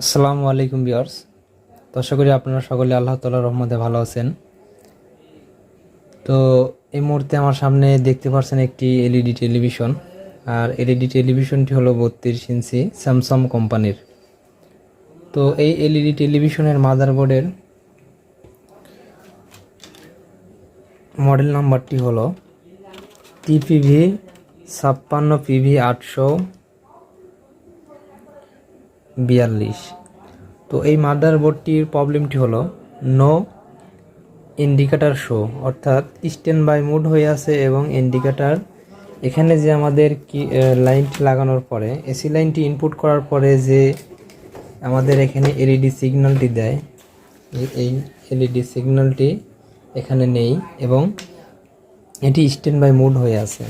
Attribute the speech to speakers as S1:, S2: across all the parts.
S1: আসসালামু আলাইকুম ভিউয়ার্স। তো আশা করি আপনারা সকলে আল্লাহ তাআলার রহমতে ভালো আছেন। তো এই মুহূর্তে আমার সামনে দেখতে পাচ্ছেন একটি এলইডি টেলিভিশন, আর এলইডি টেলিভিশনটি হলো 32 ইঞ্চি স্যামসাং কোম্পানির। তো এই এলইডি টেলিভিশনের মাদারবোর্ডের মডেল নাম্বারটি হলো TP.V56.PB842। তো এই মাদারবোর্ডটির প্রবলেমটি হলো নো ইন্ডিকেটর শো, অর্থাৎ স্ট্যান্ড বাই মোড হয়ে আছে এবং ইন্ডিকেটর এখানে যে আমাদের কি লাইনটি লাগানোর পরে এসি লাইনটি ইনপুট করার পরে যে আমাদের এখানে এলইডি সিগন্যালটি দেয়, এই এলইডি সিগন্যালটি এখানে নেই এবং এটি স্ট্যান্ড বাই মোড হয়ে আছে,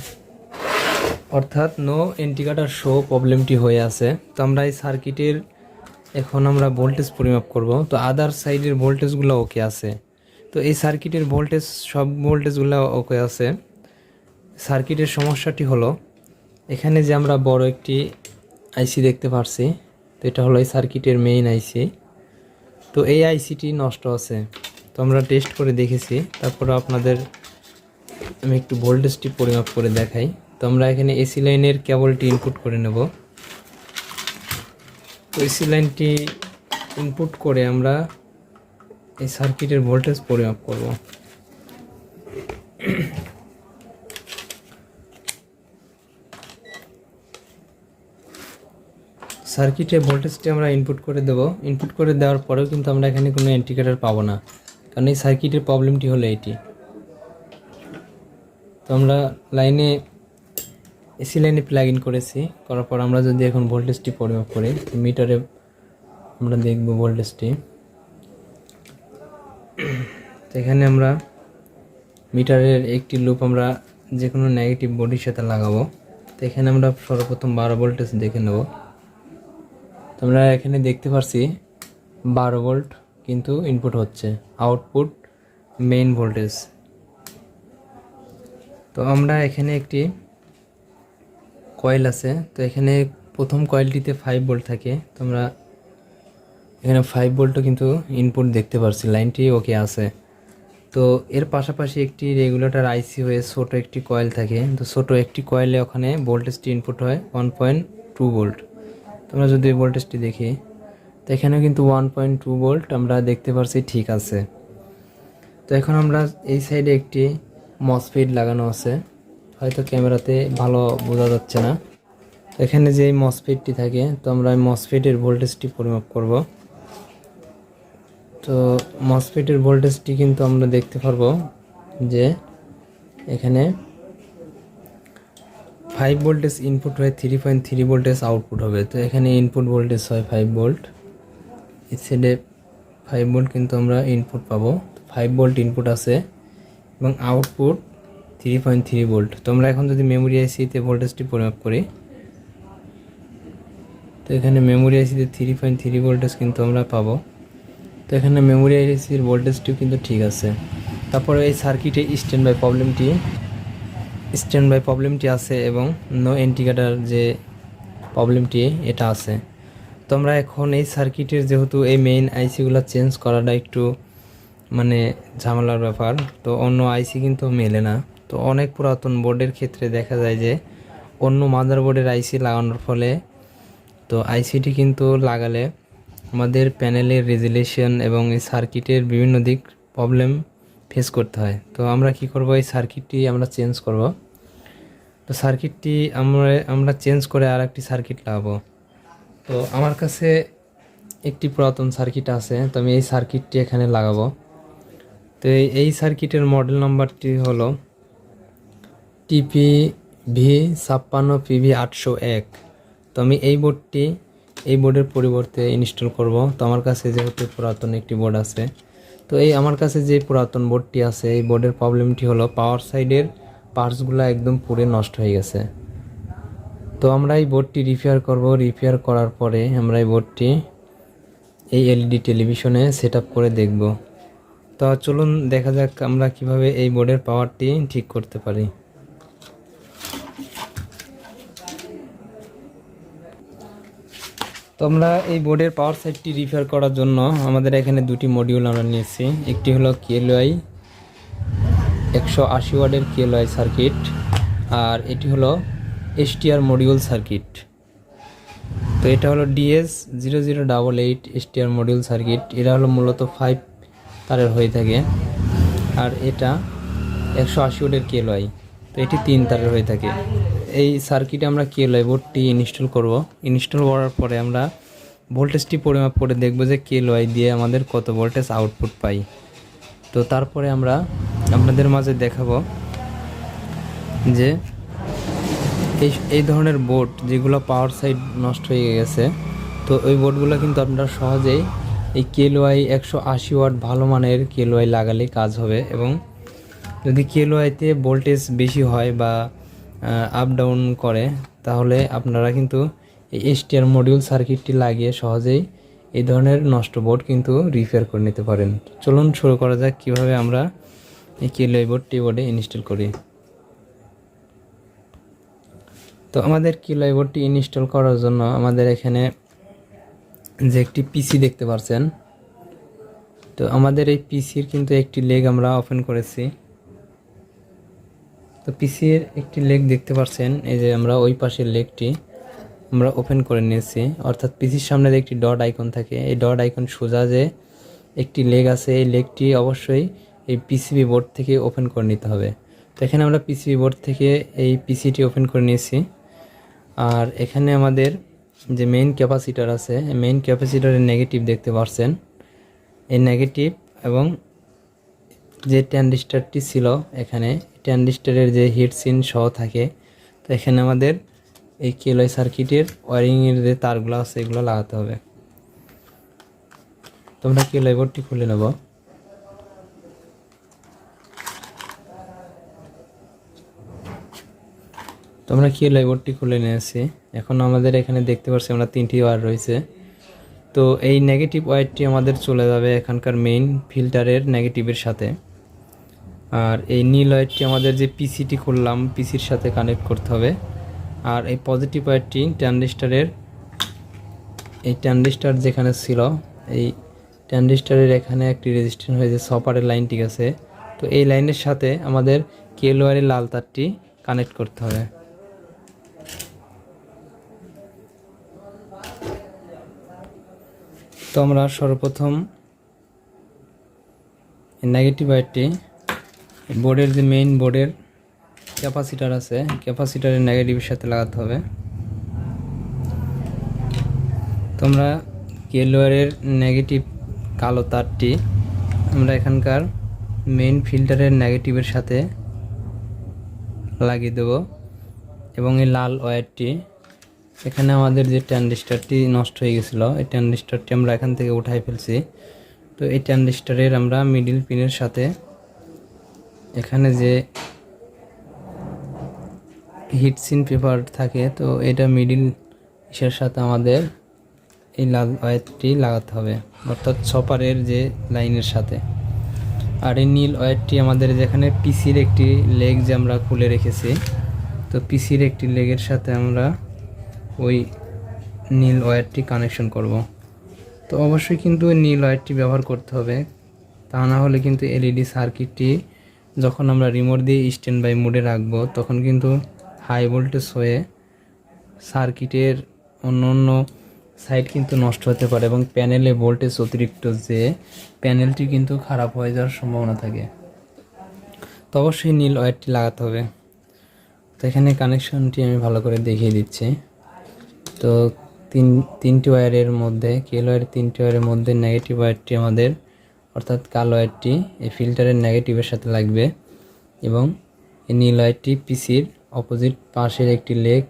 S1: অর্থাৎ নো ইন্ডিকেটর শো প্রবলেমটি হয়ে আছে। তো আমরা এই সার্কিটের এখন আমরা ভোল্টেজ পরিমাপ করব। তো আদার সাইডের ভোল্টেজগুলো ওকে আছে, তো এই সার্কিটের ভোল্টেজ সব ভোল্টেজগুলো ওকে আছে। সার্কিটের সমস্যাটি হলো এখানে যে আমরা বড় একটি আইসি দেখতে পাচ্ছি, তো এটা হলো এই সার্কিটের মেইন আইসি। তো এই আইসিটি নষ্ট আছে, তো আমরা টেস্ট করে দেখেছি। তারপর আপনাদের আমি একটু ভোল্টেজটি পরিমাপ করে দেখাই। তো আমরা এখানে এসি লাইনের কেবলটি ইনপুট করে নেব। তো এসি লাইনটি ইনপুট করে আমরা এই সার্কিটের ভোল্টেজ পরিমাপ করব। সার্কিটের ভোল্টেজটি আমরা ইনপুট করে দেব। ইনপুট করে দেওয়ার পরেও কিন্তু আমরা এখানে কোনো ইন্ডিকেটর পাবো না, কারণ এই সার্কিটের প্রবলেমটি হলো এটি। তো আমরা লাইনে এসি লাইনে প্লাগ ইন করেছি, করার পর আমরা যদি এখন ভোল্টেজটি পরিমাপ করি, মিটারে আমরা দেখব ভোল্টেজটি। তো এখানে আমরা মিটারের একটি লুপ আমরা যে কোনো নেগেটিভ বডির সাথে লাগাবো। তো এখানে আমরা সর্বপ্রথম 12 ভোল্টেজ দেখে নেব। তো আমরা এখানে দেখতে পাচ্ছি 12 ভোল্ট কিন্তু ইনপুট হচ্ছে, আউটপুট মেইন ভোল্টেজ। তো আমরা এখানে একটি কয়েল আছে, তো এখানে প্রথম কয়েলটিতে 5 ভোল্ট থাকে। তো আমরা এখানে 5 ভোল্টও কিন্তু ইনপুট দেখতে পাচ্ছি, লাইনটি ওকে আছে। তো এর পাশাপাশি একটি রেগুলেটর আইসি হয়ে ছোট একটি কয়েল থাকে। তো ছোট একটি কয়েলে ওখানে ভোল্টেজটি ইনপুট হয় 1.2 ভোল্ট। তো আমরা যদি ভোল্টেজটি দেখি, তো এখানেও কিন্তু 1.2 ভোল্ট আমরা দেখতে পাচ্ছি, ঠিক আছে। তো এখন আমরা এই সাইডে একটি মসফেট লাগানো আছে, হয়তো ক্যামেরাতে ভালো বোঝা যাচ্ছে না। এখানে যে মসফেটটি থাকে, তো আমরা মসফেটের ভোল্টেজটি পরিমাপ করব। তো মসফেটের ভোল্টেজটি কিন্তু আমরা দেখতে পারবো যে এখানে 5 ভোল্টেজ ইনপুট হয়ে 3.3 ভোল্টেজ আউটপুট হবে। তো এখানে ইনপুট ভোল্টেজ হয় 5 ভোল্ট, এই সাইডে 5 ভোল্ট কিন্তু আমরা ইনপুট পাবো। 5 ভোল্ট ইনপুট আছে এবং আউটপুট 3.3 ভোল্ট। তো আমরা এখন যদি মেমোরি আইসিতে ভোল্টেজটি পরিমাপ করি, তো এখানে মেমোরি আইসিতে 3.3 ভোল্টেজ কিন্তু আমরা পাবো। তো এখানে মেমোরি আইসির ভোল্টেজটিও কিন্তু ঠিক আছে। তারপরে এই সার্কিটে স্ট্যান্ড বাই প্রবলেমটি আছে এবং নো ইন্ডিকেটর যে প্রবলেমটি এটা আছে। তো আমরা এখন এই সার্কিটের যেহেতু এই মেইন আইসিগুলো চেঞ্জ করাটা একটু মানে ঝামেলার ব্যাপার, তো অন্য আইসি কিন্তু মেলে না। তো অনেক পুরাতন বোর্ডের ক্ষেত্রে দেখা যায় যে অন্য মাদারবোর্ডের আইসি লাগানোর ফলে, তো আইসিটি কিন্তু লাগালে আমাদের প্যানেলের রেজুলেশন এবং এই সার্কিটের বিভিন্ন দিক প্রবলেম ফেস করতে হয়। তো আমরা কি করব, এই সার্কিটটি আমরা চেঞ্জ করব। তো সার্কিটটি আমরা চেঞ্জ করে আর একটি সার্কিট লাগাবো। তো আমার কাছে একটি পুরাতন সার্কিট আছে, তো আমি এই সার্কিটটি এখানে লাগাবো। তো এই সার্কিটের মডেল নাম্বারটি হলো TP.V56.PB801। তো আমি এই বোর্ডের পরিবর্তে ইনস্টল করব। তো আমার কাছে যেহেতু পুরাতন একটি বোর্ড আছে, তো আমার কাছে যে পুরাতন বোর্ডটি আছে, এই বোর্ডের প্রবলেমটি হলো পাওয়ার সাইডের পার্টসগুলো একদম পুরো নষ্ট হয়ে গেছে। তো আমরা এই বোর্ডটি রিপেয়ার করব। রিপেয়ার করার পরে আমরা এই বোর্ডটি এই এলইডি টেলিভিশনে সেট আপ করে দেখব। তো চলুন দেখা যাক আমরা কিভাবে এই বোর্ডের পাওয়ারটি ঠিক করতে পারি। তো আমরা এই বোর্ডের পাওয়ার সাইডটি রিপেয়ার করার জন্য আমাদের এখানে দুটি মডিউল আমরা নিয়েছি। একটি হলো কেএলওয়াই 180 ওয়াটের কেএলওয়াই সার্কিট, আর এটি হলো এসটিআর মডিউল সার্কিট। তো এটা হলো DS0088 এসটিআর মডিউল সার্কিট। এটা হলো মূলত 5 তারের হয়ে থাকে, আর এটা 180 ওয়াটের কেএলওয়াই, তো এটি 3 তারের হয়ে থাকে। এই সার্কিটে আমরা কেএলওয়াই বোর্ডটি ইনস্টল করব। ইনস্টল করার পরে আমরা ভোল্টেজটি পরিমাপ করে দেখব যে কেএলওয়াই দিয়ে আমাদের কত ভোল্টেজ আউটপুট পাই। তো তারপরে আমরা আপনাদের মাঝে দেখাবো যে এই ধরনের বোর্ড যেগুলো পাওয়ার সাইড নষ্ট হয়ে গেছে, তো ওই বোর্ডগুলো কিন্তু আপনারা সহজেই এই কেএলওয়াই 180 ওয়াট ভালো মানের কেএলওয়াই লাগালে কাজ হবে। এবং যদি কেএলওয়াইতে ভোল্টেজ বেশি হয় বা আপ ডাউন করে, তাহলে আপনারা কিন্তু এই এসটিআর মডিউল সার্কিটটি লাগিয়ে সহজেই এই ধরনের নষ্ট বোর্ড কিন্তু রিপেয়ার করে নিতে পারেন। চলুন শুরু করা যাক কীভাবে আমরা এই কেএলওয়াই বোর্ডটি বোর্ডে ইনস্টল করি। তো আমাদের কেএলওয়াই বোর্ডটি ইনস্টল করার জন্য আমাদের এখানে যে একটি পিসি দেখতে পাচ্ছেন, তো আমাদের এই পিসির কিন্তু একটি লেগ আমরা ওপেন করেছি। তো পিসির একটি লেগ দেখতে পাচ্ছেন, এই যে আমরা ওই পাশের লেগটি আমরা ওপেন করে নিয়েছি। অর্থাৎ পিসির সামনে যে একটি ডট আইকন থাকে, এই ডট আইকন সোজা যে একটি লেগ আছে, এই লেগটি অবশ্যই এই পিসিবি বোর্ড থেকে ওপেন করে নিতে হবে। তো এখানে আমরা পিসিবি বোর্ড থেকে এই পিসিটি ওপেন করে নিয়েছি। আর এখানে আমাদের যে মেইন ক্যাপাসিটার আছে, মেইন ক্যাপাসিটারের নেগেটিভ দেখতে পাচ্ছেন, এই নেগেটিভ এবং যে ট্রানজিস্টরটি ছিল এখানে, ট্রানজিস্টরের যে হিট সিন সহ থাকে। তো এখানে আমাদের এই কেএলওয়াই সার্কিটের ওয়ারিংয়ের যে তারগুলো আছে এগুলো লাগাতে হবে। তো আমরা কেএলওয়াই বোর্ডটি খুলে নেব। তো আমরা কেএলওয়াই বোর্ডটি খুলে নিয়েছি। এখন আমাদের এখানে দেখতে পাচ্ছি আমরা 3টি ওয়্যার রয়েছে। তো এই নেগেটিভ ওয়্যারটি আমাদের চলে যাবে এখানকার মেইন ফিল্টারের নেগেটিভের সাথে, আর এই নীল ওয়্যারটি আমাদের যে পিসিটি খুললাম পিসির সাথে কানেক্ট করতে হবে। আর এই পজিটিভ ওয়্যারটি ট্রানজিস্টরের, এই ট্রানজিস্টর যেখানে ছিল এই ট্রানজিস্টরের এখানে একটি রেজিস্ট্যান্স হয়েছে সপারের লাইন, ঠিক আছে। তো এই লাইনের সাথে আমাদের কেএলওয়াইয়ের লাল তারটি কানেক্ট করতে হবে। তো আমরা সর্বপ্রথম নেগেটিভ ওয়্যারটি বোর্ডের যে মেইন বোর্ডের ক্যাপাসিটার আছে, ক্যাপাসিটারের নেগেটিভের সাথে লাগাতে হবে। তোমরা কেএলওয়াইয়ের নেগেটিভ কালো তারটি আমরা এখানকার মেইন ফিল্টারের নেগেটিভের সাথে লাগিয়ে দেব। এবং এই লাল ওয়্যারটি এখানে আমাদের যে ট্রানজিস্টরটি নষ্ট হয়ে গেছিলো, এই ট্রানজিস্টরটি আমরা এখান থেকে উঠাই ফেলছি। তো এই ট্রানজিস্টরের আমরা মিডিল পিনের সাথে এখানে যে হিটসিন পেপার থাকে, তো এটা মিডিল ইসের সাথে আমাদের এই লাল ওয়্যারটি লাগাতে হবে, অর্থাৎ ছপারের যে লাইনের সাথে। আর এই নীল ওয়্যারটি আমাদের যেখানে পিসির একটি লেগ যে আমরা খুলে রেখেছি, তো পিসির একটি লেগের সাথে আমরা ওই নীল ওয়্যারটি কানেকশন করব। তো অবশ্যই কিন্তু ওই নীল ওয়্যারটি ব্যবহার করতে হবে, তা না হলে কিন্তু এলইডি সার্কিটটি যখন আমরা রিমোট দিয়ে স্ট্যান্ড বাই মোডে রাখবো, তখন কিন্তু হাই ভোল্টেজ হয়ে সার্কিটের অন্য অন্য সাইড কিন্তু নষ্ট হতে পারে এবং প্যানেলে ভোল্টেজ অতিরিক্ত যে প্যানেলটি কিন্তু খারাপ হয়ে যাওয়ার সম্ভাবনা থাকে। তো অবশ্যই নীল ওয়্যারটি লাগাতে হবে। তো এখানে কানেকশনটি আমি ভালো করে দেখিয়ে দিচ্ছি। তো তিনটি ওয়্যারের মধ্যে কেএলওয়াইয়ের 3টি ওয়্যারের মধ্যে নেগেটিভ ওয়্যারটি আমাদের, অর্থাৎ কালো ওয়্যারটি এই ফিল্টারের নেগেটিভের সাথে লাগবে এবং এই নীল ওয়্যারটি পিসির অপোজিট পাশের একটি লেগ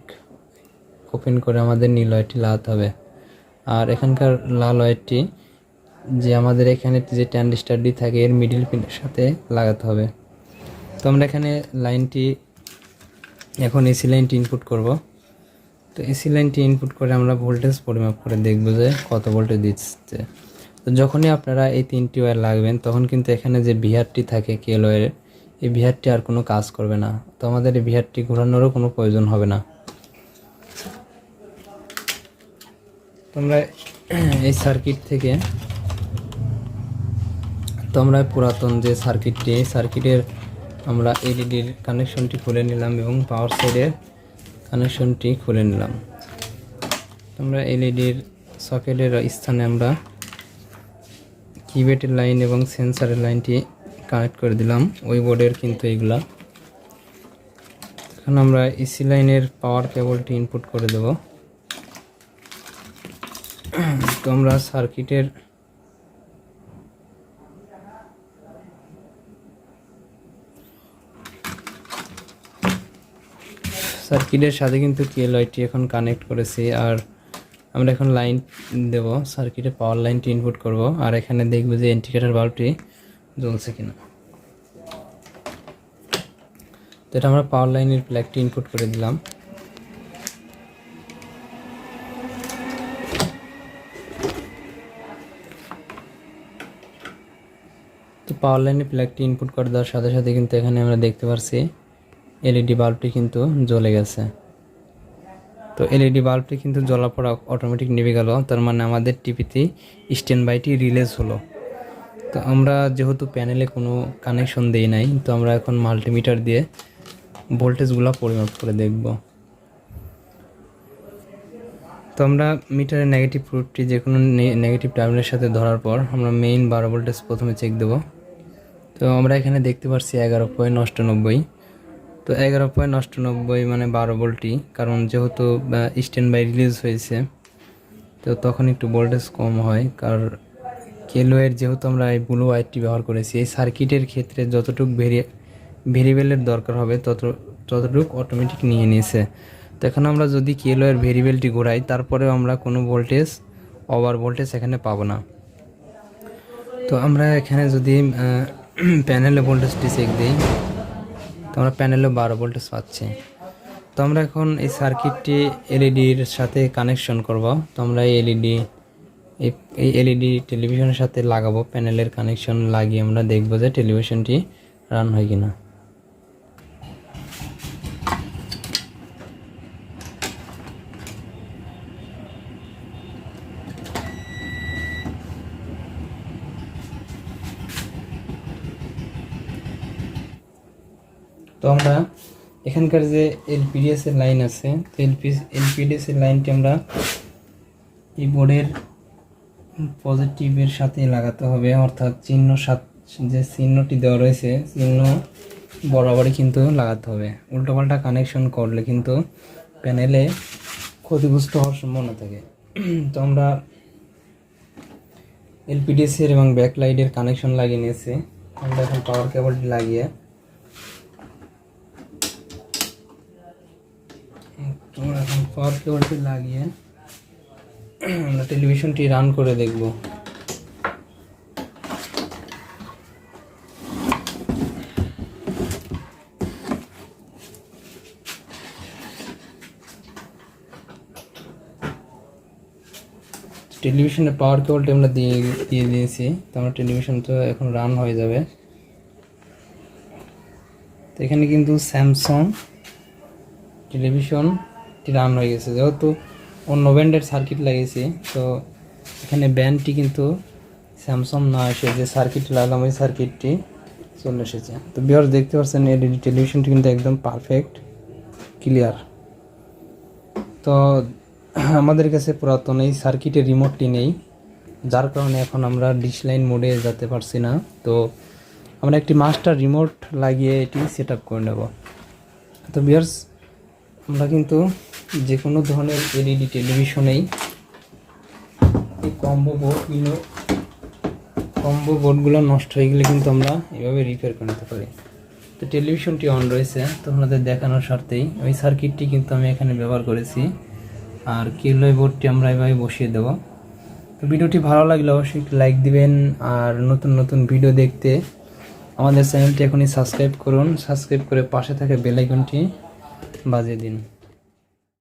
S1: ওপেন করে আমাদের নীল ওয়্যারটি লাগাতে হবে। আর এখানকার লাল ওয়্যারটি যে আমাদের এখানে যে ট্রানজিস্টরটি থাকে এর মিডিল পিনের সাথে লাগাতে হবে। তো আমরা এখানে লাইনটি এখন এসি লাইনটি ইনপুট করব। তো এসি লাইনটি ইনপুট করে আমরা ভোল্টেজ পরিমাপ করে দেখব যে কত ভোল্টেজ দিচ্ছে। তো যখনই আপনারা এই 3টি ওয়্যার লাগবেন, তখন কিন্তু এখানে যে ভিআরটি থাকে কেএলওয়াইয়ের, এই ভিআরটি আর কোনো কাজ করবে না। তো আমাদের এই ভিআরটি ঘোরানোরও কোনো প্রয়োজন হবে না। তো তোমরা এই সার্কিট থেকে তোমরা পুরাতন যে সার্কিটটি, এই সার্কিটের আমরা এলইডির কানেকশনটি খুলে নিলাম এবং পাওয়ার সাইডের কানেকশনটি খুলে নিলাম। তোমরা এলইডির সকেটের স্থানে আমরা কিবোর্ডের লাইন এবং সেন্সরের লাইনটি কানেক্ট করে দিলাম। ওই বোর্ডের কিন্তু এইগুলা। এখন আমরা এসি লাইনের পাওয়ার কেবলটি ইনপুট করে দেব। তো আমরা সার্কিটের সাথে কিন্তু এলইডটি এখন কানেক্ট করেছি। আর আমরা এখন লাইন দেব, সার্কিটে পাওয়ার লাইনটি ইনপুট করব। আর এখানে দেখব যে ইন্ডিকেটর বাল্বটি জ্বলছে কিনা। তো এটা আমরা পাওয়ার লাইনের প্লাগটি ইনপুট করে দিলাম। তো পাওয়ার লাইনের প্লাগটি ইনপুট করে দেওয়ার সাথে সাথে কিন্তু এখানে আমরা দেখতে পাচ্ছি এলইডি বাল্বটি কিন্তু জ্বলে গেছে। তো এলইডি বাল্বটি কিন্তু জ্বলার পর অটোমেটিক নিভে গেল, তার মানে আমাদের টিপিতে স্ট্যান্ড বাইটি রিলিজ হলো। তো আমরা যেহেতু প্যানেলে কোনো কানেকশন দেই নাই, তো আমরা এখন মাল্টিমিটার দিয়ে ভোল্টেজগুলো পরিমাপ করে দেখব। তো আমরা মিটারের নেগেটিভ রুটটি যে কোনো নেগেটিভ টার্মিনালের সাথে ধরার পর আমরা মেইন 12 ভোল্টেজ প্রথমে চেক দেব। তো আমরা এখানে দেখতে পাচ্ছি 11.99। তো 11.99 মানে 12 ভোল্টই, কারণ যেহেতু স্ট্যান্ড বাই রিলিজ হয়েছে তো তখন একটু ভোল্টেজ কম হয়। কারণ কেলোয়ের যেহেতু আমরা এই ব্লু ওয়্যারটি ব্যবহার করেছি, এই সার্কিটের ক্ষেত্রে যতটুকু ভেরিয়েবলের দরকার হবে ততটুকু অটোমেটিক নিয়ে নিয়েছে। তো এখন আমরা যদি কেলোয়ের ভেরিয়েবলটি ঘোরাই, তারপরেও আমরা কোনো ভোল্টেজ ওভার ভোল্টেজ এখানে পাবো না। তো আমরা এখানে যদি প্যানেলে ভোল্টেজটি চেক দিই, তো আমরা প্যানেলে 12 ভোল্টেজ পাচ্ছি। তো আমরা এখন এই সার্কিটটি এলইডির সাথে কানেকশন করব। তো আমরা এই এলইডি টেলিভিশনের সাথে লাগাবো। প্যানেলের কানেকশন লাগিয়ে আমরা দেখব যে টেলিভিশনটি রান হয় কিনা। তো আমরা এখানকার যে এলপিডিএস এর লাইন আছে, তো এলপিডিএস এর লাইনটি আমরা এই বোর্ডের পজিটিভের সাথে লাগাতে হবে, অর্থাৎ যে চিহ্নটি দেওয়া রয়েছে চিহ্ন বরাবরই কিন্তু লাগাতে হবে। উল্টোপাল্টা কানেকশন করলে কিন্তু প্যানেলে ক্ষতিগ্রস্ত হওয়ার সম্ভাবনা থাকে। তো আমরা এলপিডিএস এর এবং ব্যাকলাইটের কানেকশন লাগিয়ে নিয়েছি। আমরা এখন পাওয়ার কেবলটি লাগিয়ে আমরা টেলিভিশনটি রান করে দেখব। টেলিভিশনের পাওয়ার কেবলটি আমরা দিয়ে দিয়েছি। তো আমরা টেলিভিশন তো এখন রান হয়ে যাবে। তো এখানে কিন্তু স্যামসাং টেলিভিশনটি রান হয়ে গেছে, যেহেতু অন্য ব্যান্ডের সার্কিট লাগিয়েছি। তো এখানে ব্যান্ডটি কিন্তু স্যামসাং না এসে যে সার্কিট লাগালাম ওই সার্কিটটি চলে এসেছে। তো ভিউয়ার্স দেখতে পাচ্ছেন এলইডি টেলিভিশনটি কিন্তু একদম পারফেক্ট ক্লিয়ার। তো আমাদের কাছে পুরাতন এই সার্কিটের রিমোটটি নেই, যার কারণে এখন আমরা ডিশ লাইন মোডে যেতে পারছি না। তো আমরা একটি মাস্টার রিমোট লাগিয়ে এটি সেট আপ করে নেব। তো ভিউয়ার্স আমরা কিন্তু যে কোনো ধরনের এলইডি টেলিভিশনেই এই কম্বো বোর্ডগুলো নষ্ট হয়ে গেলে কিন্তু আমরা এভাবে রিপেয়ার করে নিতে পারি। তো টেলিভিশনটি অন রয়েছে, তো আপনাদের দেখানোর স্বার্থেই ওই সার্কিটটি কিন্তু আমি এখানে ব্যবহার করেছি। আর কেবল বোর্ডটি আমরা এভাবে বসিয়ে দেব। তো ভিডিওটি ভালো লাগলে অবশ্যই লাইক দিবেন। আর নতুন নতুন ভিডিও দেখতে আমাদের চ্যানেলটি এখনই সাবস্ক্রাইব করুন। সাবস্ক্রাইব করে পাশে থাকা বেল আইকনটি বাজিয়ে দিন।